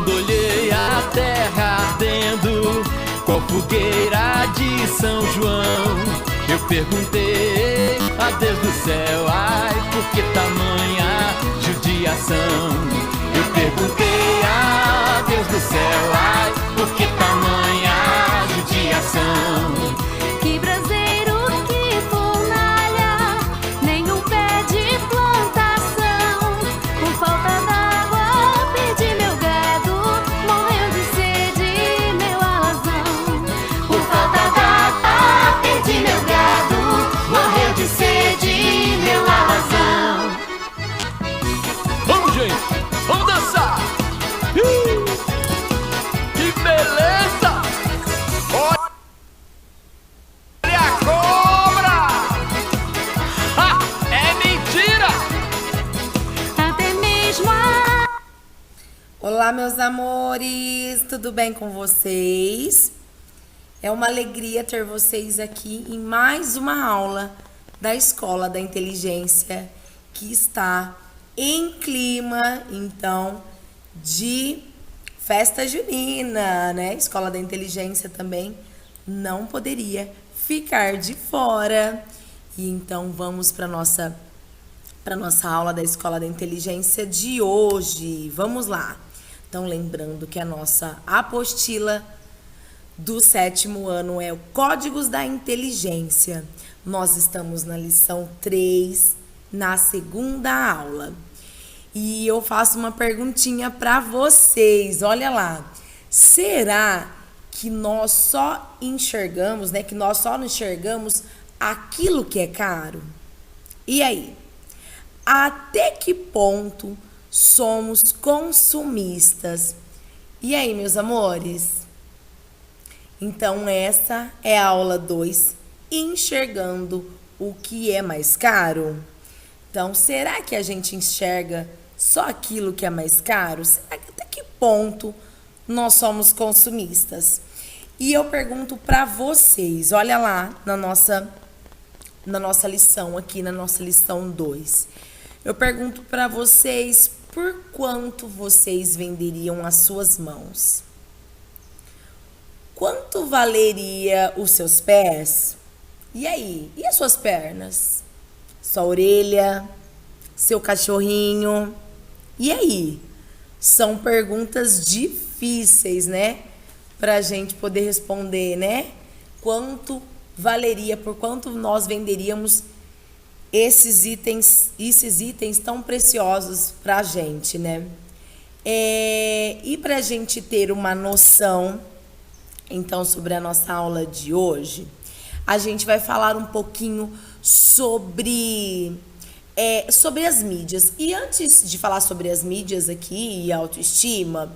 Quando olhei a terra ardendo com fogueira de São João, eu perguntei a Deus do céu, ai, por que tamanha judiação? Eu perguntei a Deus do céu, ai, por que tamanha judiação? Que braseiro, que fornalha, nenhum pé de plantação. Por falta d'água, perdi meu gado, morreu de sede meu alazão. Por falta d'água, perdi meu gado, morreu de sede meu alazão. Vamos, gente, vamos dançar! Que beleza! Olha a cobra! Ha! É mentira! Até mesmo a... Olá, meus amores, tudo bem com vocês? É uma alegria ter vocês aqui em mais uma aula da Escola da Inteligência, que está em clima, então, de festa junina, né? Escola da Inteligência também não poderia ficar de fora. E então vamos para nossa aula da Escola da Inteligência de hoje. Vamos lá. Então, lembrando que a nossa apostila do 7º ano é o Códigos da Inteligência. Nós estamos na lição 3, na segunda aula. E eu faço uma perguntinha para vocês. Olha lá. Será que nós só enxergamos, né? Que nós só não enxergamos aquilo que é caro? E aí? Até que ponto somos consumistas? E aí, meus amores? Então, essa é a aula 2, enxergando o que é mais caro. Então, será que a gente enxerga só aquilo que é mais caro? Será que até que ponto nós somos consumistas? E eu pergunto para vocês, olha lá na nossa lição aqui, na nossa lição 2. Eu pergunto para vocês, por quanto vocês venderiam as suas mãos? Quanto valeria os seus pés? E aí? E as suas pernas? Sua orelha? Seu cachorrinho? E aí? São perguntas difíceis, né? Pra gente poder responder, né? Quanto valeria, por quanto nós venderíamos esses itens tão preciosos pra gente, né? E pra gente ter uma noção, então, sobre a nossa aula de hoje, a gente vai falar um pouquinho sobre as mídias. E antes de falar sobre as mídias aqui e autoestima,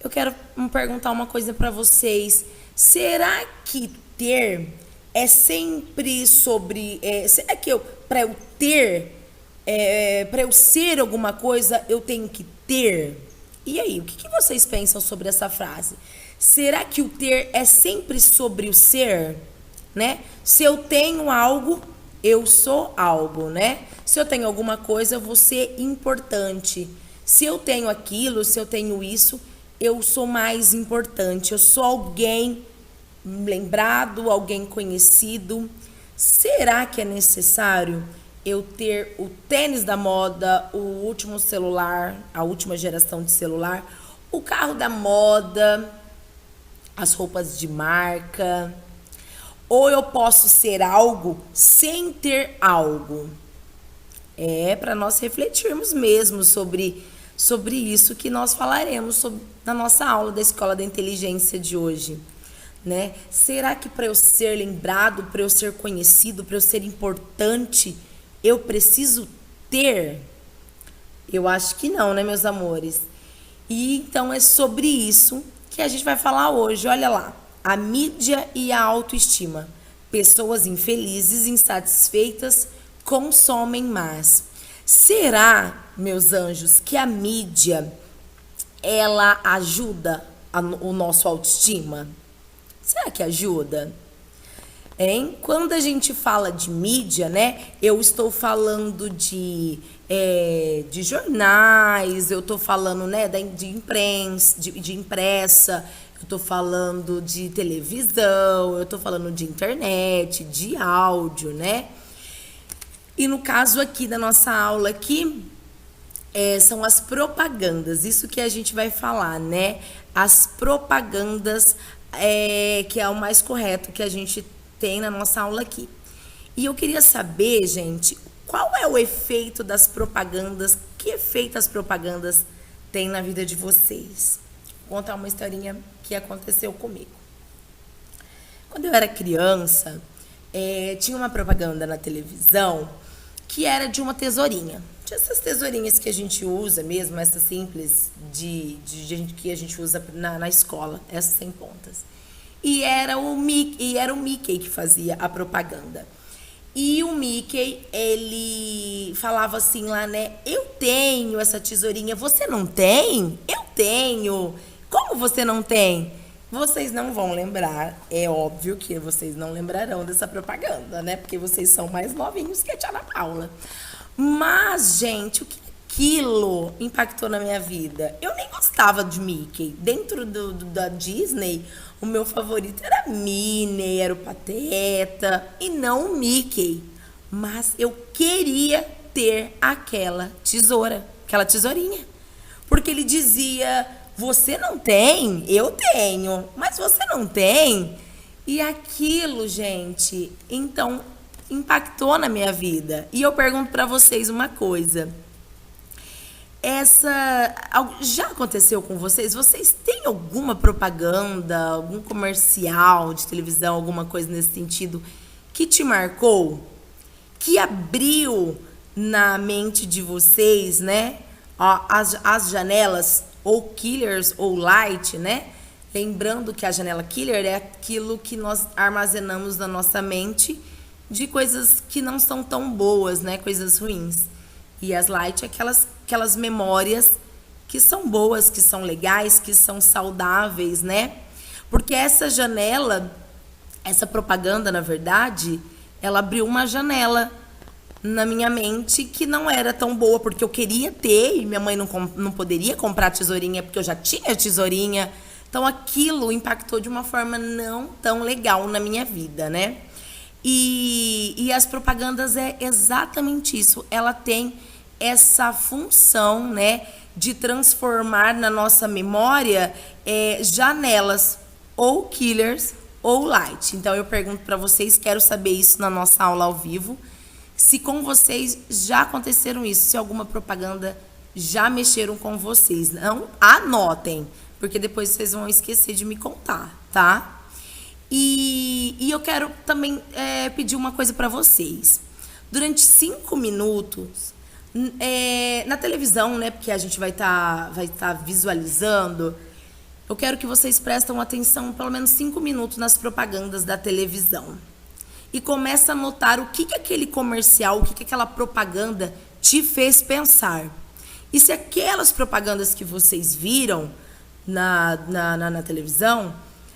eu quero perguntar uma coisa para vocês. Será que ter é sempre sobre... será que para eu ter, para eu ser alguma coisa, eu tenho que ter? E aí, o que vocês pensam sobre essa frase? Será que o ter é sempre sobre o ser, né? Se eu tenho algo, eu sou algo, né? Se eu tenho alguma coisa, eu vou ser importante. Se eu tenho aquilo, se eu tenho isso, eu sou mais importante. Eu sou alguém lembrado, alguém conhecido. Será que é necessário eu ter o tênis da moda, o último celular, a última geração de celular, o carro da moda, as roupas de marca? Ou eu posso ser algo sem ter algo? É para nós refletirmos mesmo sobre isso que nós falaremos na nossa aula da Escola da Inteligência de hoje, né? Será que para eu ser lembrado, para eu ser conhecido, para eu ser importante, eu preciso ter? Eu acho que não, né, meus amores? E então é sobre isso que a gente vai falar hoje. Olha lá, a mídia e a autoestima. Pessoas infelizes, insatisfeitas, consomem mais. Será, meus anjos, que a mídia, ela ajuda o nosso autoestima? Será que ajuda? Hein? Quando a gente fala de mídia, né? Eu estou falando de jornais, eu estou falando, né, de impressa, eu estou falando de televisão, eu estou falando de internet, de áudio, né? E no caso aqui da nossa aula aqui, são as propagandas, isso que a gente vai falar, né? As propagandas, que é o mais correto que a gente tem na nossa aula aqui. E eu queria saber, gente, qual é o efeito das propagandas, que efeito as propagandas têm na vida de vocês? Vou contar uma historinha que aconteceu comigo. Quando eu era criança, tinha uma propaganda na televisão que era de uma tesourinha. Tinha essas tesourinhas que a gente usa mesmo, essas simples que a gente usa na escola, essas sem pontas. E era o Mickey que fazia a propaganda. E o Mickey, ele falava assim lá, né? Eu tenho essa tesourinha, você não tem? Eu tenho. Como você não tem? Vocês não vão lembrar, é óbvio que vocês não lembrarão dessa propaganda, né? Porque vocês são mais novinhos que a tia Ana Paula. Mas, gente, o que aquilo impactou na minha vida? Eu nem gostava de Mickey. Dentro da Disney, o meu favorito era Minnie, era o Pateta, e não o Mickey. Mas eu queria ter aquela tesourinha. Porque ele dizia... Você não tem? Eu tenho. Mas você não tem? E aquilo, gente, então, impactou na minha vida. E eu pergunto pra vocês uma coisa. Já aconteceu com vocês? Vocês têm alguma propaganda, algum comercial de televisão, alguma coisa nesse sentido, que te marcou? Que abriu na mente de vocês, né? As janelas... ou killers, ou light, né? Lembrando que a janela killer é aquilo que nós armazenamos na nossa mente de coisas que não são tão boas, né? Coisas ruins. E as light é aquelas memórias que são boas, que são legais, que são saudáveis, né? Porque essa janela, essa propaganda, na verdade, ela abriu uma janela na minha mente que não era tão boa, porque eu queria ter e minha mãe não poderia comprar tesourinha porque eu já tinha tesourinha. Então aquilo impactou de uma forma não tão legal na minha vida, né? E as propagandas é exatamente isso. Ela tem essa função, né, de transformar na nossa memória janelas ou killers ou light. Então eu pergunto para vocês, quero saber isso na nossa aula ao vivo. Se com vocês já aconteceram isso, se alguma propaganda já mexeram com vocês. Não anotem, porque depois vocês vão esquecer de me contar, tá? E eu quero também pedir uma coisa para vocês. Durante 5 minutos, na televisão, né, porque a gente vai tá visualizando, eu quero que vocês prestem atenção pelo menos 5 minutos nas propagandas da televisão. E começa a notar o que aquele comercial, o que aquela propaganda te fez pensar. E se aquelas propagandas que vocês viram na televisão,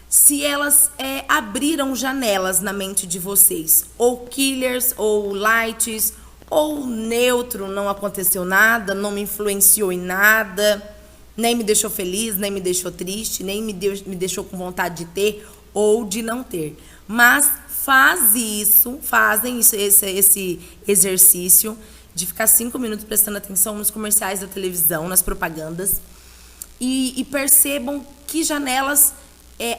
se elas abriram janelas na mente de vocês, ou killers, ou lights, ou neutro, não aconteceu nada, não me influenciou em nada, nem me deixou feliz, nem me deixou triste, nem me deixou com vontade de ter ou de não ter. Mas fazem esse exercício de ficar 5 minutos prestando atenção nos comerciais da televisão, nas propagandas, e percebam que janelas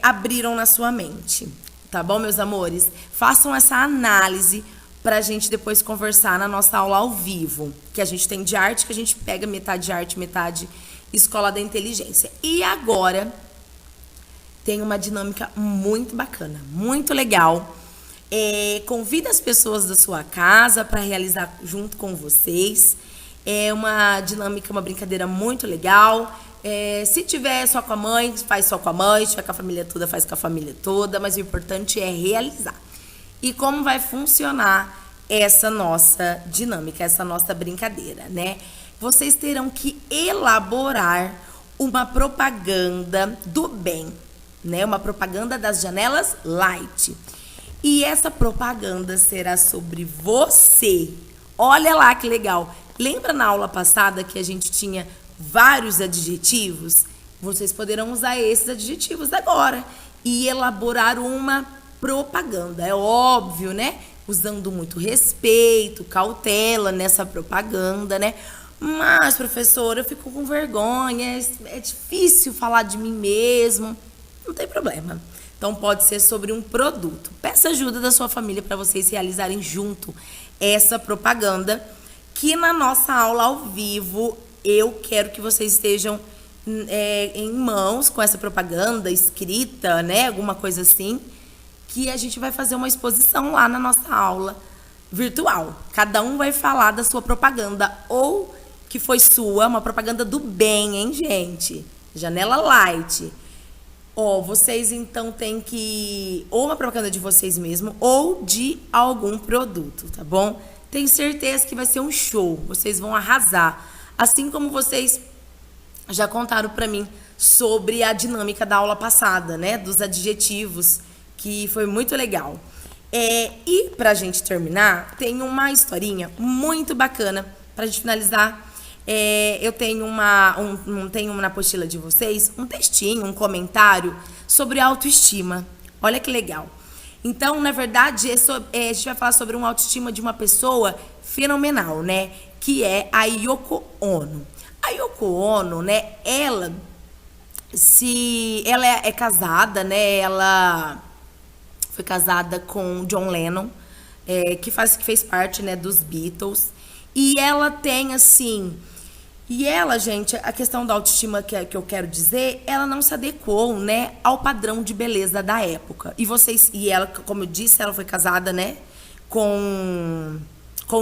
abriram na sua mente. Tá bom, meus amores? Façam essa análise pra gente depois conversar na nossa aula ao vivo, que a gente tem de arte, que a gente pega metade de arte, metade escola da inteligência. E agora tem uma dinâmica muito bacana, muito legal. Convida as pessoas da sua casa para realizar junto com vocês. É uma dinâmica, uma brincadeira muito legal. Se tiver só com a mãe, faz só com a mãe. Se tiver com a família toda, faz com a família toda. Mas o importante é realizar. E como vai funcionar essa nossa dinâmica, essa nossa brincadeira, né? Vocês terão que elaborar uma propaganda do bem, né? Uma propaganda das janelas light. E essa propaganda será sobre você. Olha lá que legal. Lembra na aula passada que a gente tinha vários adjetivos? Vocês poderão usar esses adjetivos agora e elaborar uma propaganda. É óbvio, né? Usando muito respeito, cautela nessa propaganda, né? Mas, professora, eu fico com vergonha, é difícil falar de mim mesmo. Não tem problema. Então, pode ser sobre um produto. Peça ajuda da sua família para vocês realizarem junto essa propaganda, que na nossa aula ao vivo, eu quero que vocês estejam em mãos com essa propaganda escrita, né? Alguma coisa assim, que a gente vai fazer uma exposição lá na nossa aula virtual. Cada um vai falar da sua propaganda, ou que foi sua, uma propaganda do bem, hein, gente? Janela Light. Vocês então têm que... ou uma propaganda de vocês mesmos, ou de algum produto, tá bom? Tenho certeza que vai ser um show. Vocês vão arrasar. Assim como vocês já contaram pra mim sobre a dinâmica da aula passada, né? Dos adjetivos, que foi muito legal. E pra gente terminar, tem uma historinha muito bacana pra gente finalizar. Eu tenho tenho na apostila de vocês um textinho, um comentário sobre autoestima. Olha que legal. Então, na verdade, a gente vai falar sobre uma autoestima de uma pessoa fenomenal, né? Que é a Yoko Ono. A Yoko Ono, né? Ela é casada, né? Ela foi casada com John Lennon, que fez parte, né, dos Beatles. E ela tem, assim... E ela, gente, a questão da autoestima que eu quero dizer, ela não se adequou, né, ao padrão de beleza da época. E ela, como eu disse, ela foi casada, né, com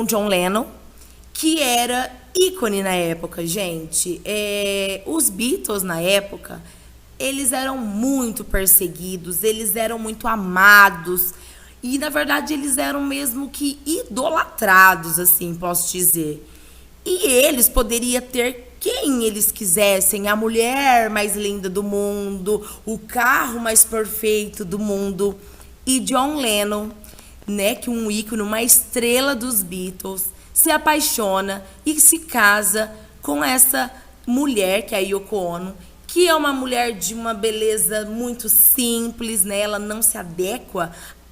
John Lennon, que era ícone na época, gente. Os Beatles, na época, eles eram muito perseguidos, eles eram muito amados. E, na verdade, eles eram mesmo que idolatrados, assim, posso dizer. E eles poderiam ter quem eles quisessem, a mulher mais linda do mundo, o carro mais perfeito do mundo. E John Lennon, né, que é um ícone, uma estrela dos Beatles, se apaixona e se casa com essa mulher, que é a Yoko Ono, que é uma mulher de uma beleza muito simples, né? Ela não se adequa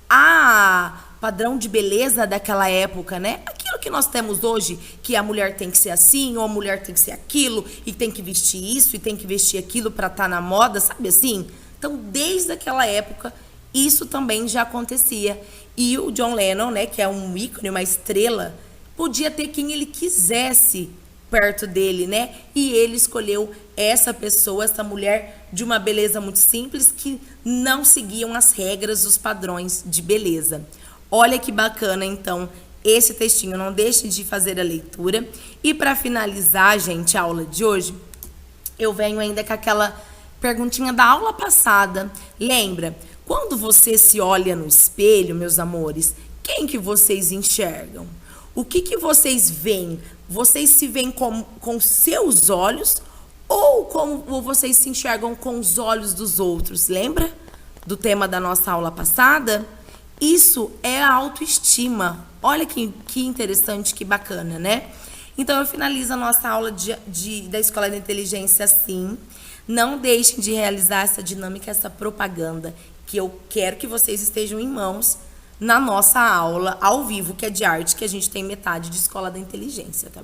a padrão de beleza daquela época, né? Aquilo que nós temos hoje, que a mulher tem que ser assim, ou a mulher tem que ser aquilo, e tem que vestir isso, e tem que vestir aquilo para estar na moda, sabe assim? Então, desde aquela época, isso também já acontecia. E o John Lennon, né, que é um ícone, uma estrela, podia ter quem ele quisesse perto dele, né? E ele escolheu essa pessoa, essa mulher de uma beleza muito simples, que não seguiam as regras, os padrões de beleza. Olha que bacana, então, esse textinho. Não deixe de fazer a leitura. E para finalizar, gente, a aula de hoje, eu venho ainda com aquela perguntinha da aula passada. Lembra? Quando você se olha no espelho, meus amores, quem que vocês enxergam? O que vocês veem? Vocês se veem com seus olhos ou vocês se enxergam com os olhos dos outros? Lembra do tema da nossa aula passada? Isso é a autoestima. Olha que interessante, que bacana, né? Então, eu finalizo a nossa aula da Escola da Inteligência assim. Não deixem de realizar essa dinâmica, essa propaganda, que eu quero que vocês estejam em mãos na nossa aula ao vivo, que é de arte, que a gente tem metade de Escola da Inteligência, tá bom?